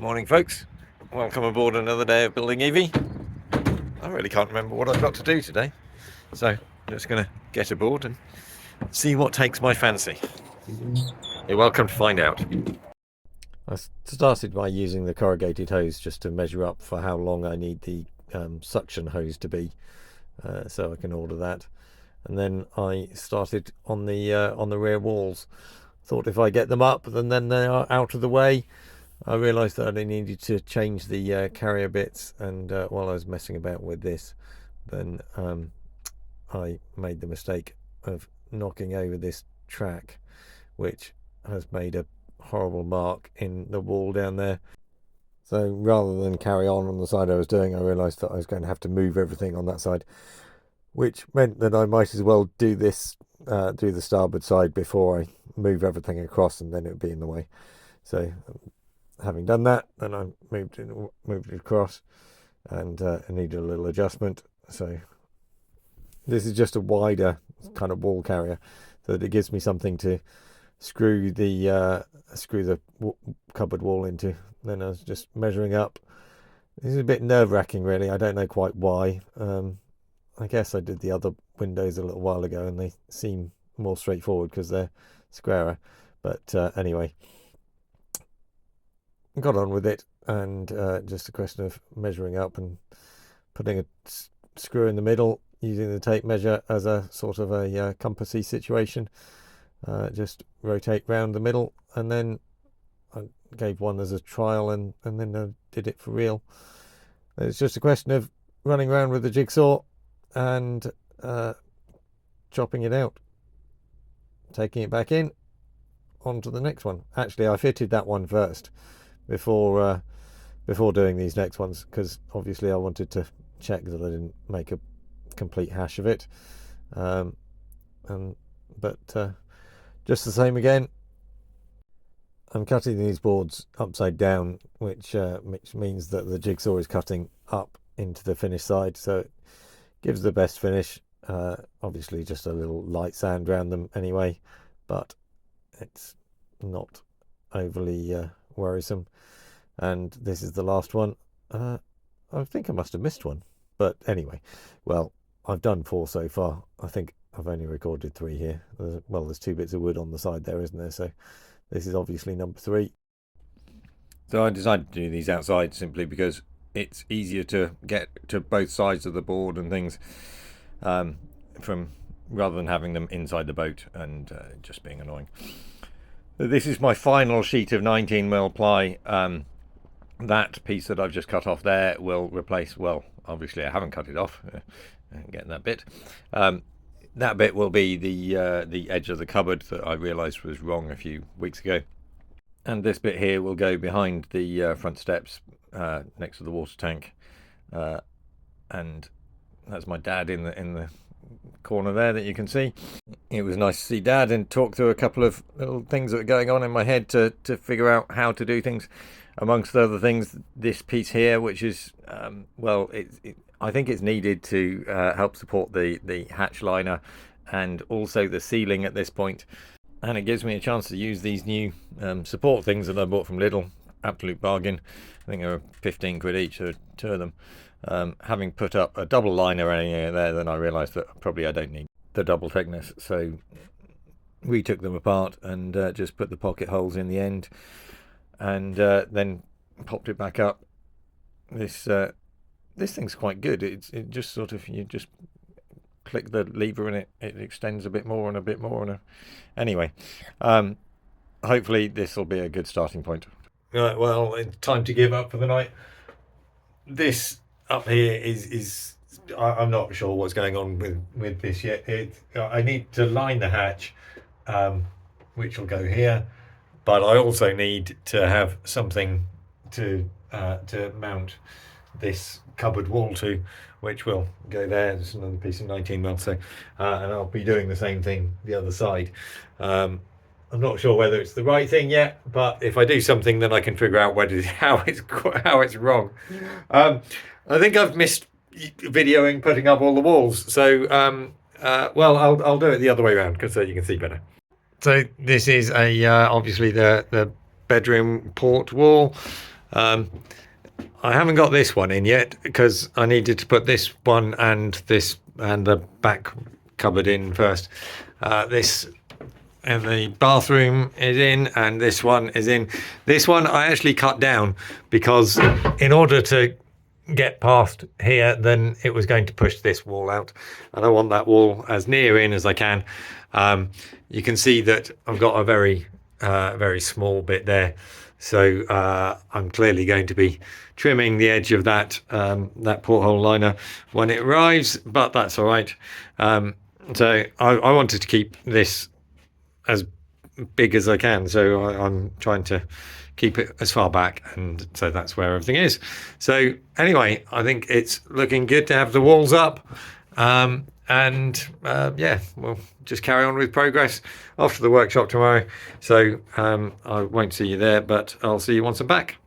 Good morning, folks. Welcome aboard another day of building EV. I really can't remember what I've got to do today, so I'm just going to get aboard and see what takes my fancy. You're welcome to find out. I started by using the corrugated hose just to measure up for how long I need the suction hose to be, so I can order that. And then I started on the rear walls. Thought if I get them up, then they are out of the way. I realised that I needed to change the carrier bits, and while I was messing about with this, then I made the mistake of knocking over this track, which has made a horrible mark in the wall down there. So rather than carry on the side I was doing, I realised that I was going to have to move everything on that side, which meant that I might as well do this, do the starboard side before I move everything across, and then it would be in the way. So having done that, then I moved it across, and I needed a little adjustment. So this is just a wider kind of wall carrier, so that it gives me something to screw the cupboard wall into. Then I was just measuring up. This is a bit nerve-wracking, really. I don't know quite why. I guess I did the other windows a little while ago, and they seem more straightforward because they're squarer. But anyway, got on with it, and just a question of measuring up and putting a screw in the middle, using the tape measure as a sort of a compassy situation. Just rotate round the middle, and then I gave one as a trial, and then I did it for real. It's just a question of running around with the jigsaw and chopping it out, taking it back in, onto the next one. Actually, I fitted that one first before doing these next ones, because obviously I wanted to check that I didn't make a complete hash of it. But just the same again, I'm cutting these boards upside down, which means that the jigsaw is cutting up into the finished side, so it gives the best finish. Obviously just a little light sand around them anyway, but it's not overly worrisome. And this is the last one. I think I must have missed one, but anyway, well, I've done 4 so far. I think I've only recorded 3 here. There's 2 bits of wood on the side there, isn't there? So this is obviously number 3. So I decided to do these outside simply because it's easier to get to both sides of the board and things, rather than having them inside the boat and just being annoying. This is my final sheet of 19mm ply. That piece that I've just cut off there will replace, well, obviously I haven't cut it off, getting that bit. That bit will be the edge of the cupboard that I realised was wrong a few weeks ago. And this bit here will go behind the front steps, next to the water tank. And that's my dad in the corner there that you can see. It was nice to see Dad and talk through a couple of little things that are going on in my head to figure out how to do things. Amongst other things, this piece here, which is I think it's needed to help support the hatch liner and also the ceiling at this point, and it gives me a chance to use these new support things that I bought from Lidl. Absolute bargain. I think they were 15 quid each, so 2 of them. Having put up a double liner area there, then I realised that probably I don't need the double thickness, so we took them apart and just put the pocket holes in the end, and then popped it back up. This thing's quite good. It just sort of, you just click the lever and it extends a bit more and a bit more, and anyway, hopefully this will be a good starting point. Right, well, it's time to give up for the night. This up here is I'm not sure what's going on with this yet. I need to line the hatch, which will go here, but I also need to have something to mount this cupboard wall to, which will go there. There's another piece of 19mm, so and I'll be doing the same thing the other side. I'm not sure whether it's the right thing yet, but if I do something, then I can figure out how it's wrong. I think I've missed videoing putting up all the walls, so well, I'll do it the other way around because you can see better. So this is obviously the bedroom port wall. I haven't got this one in yet because I needed to put this one and the back cupboard in first. This and the bathroom is in, and this one is in. This one I actually cut down because in order to get past here, then it was going to push this wall out, and I want that wall as near in as I can. You can see that I've got a very small bit there, so I'm clearly going to be trimming the edge of that porthole liner when it arrives, but that's all right. So I wanted to keep this as big as I can, so I'm trying to keep it as far back, and so that's where everything is. So anyway, I think it's looking good to have the walls up, and yeah, we'll just carry on with progress after the workshop tomorrow. So I won't see you there, but I'll see you once I'm back.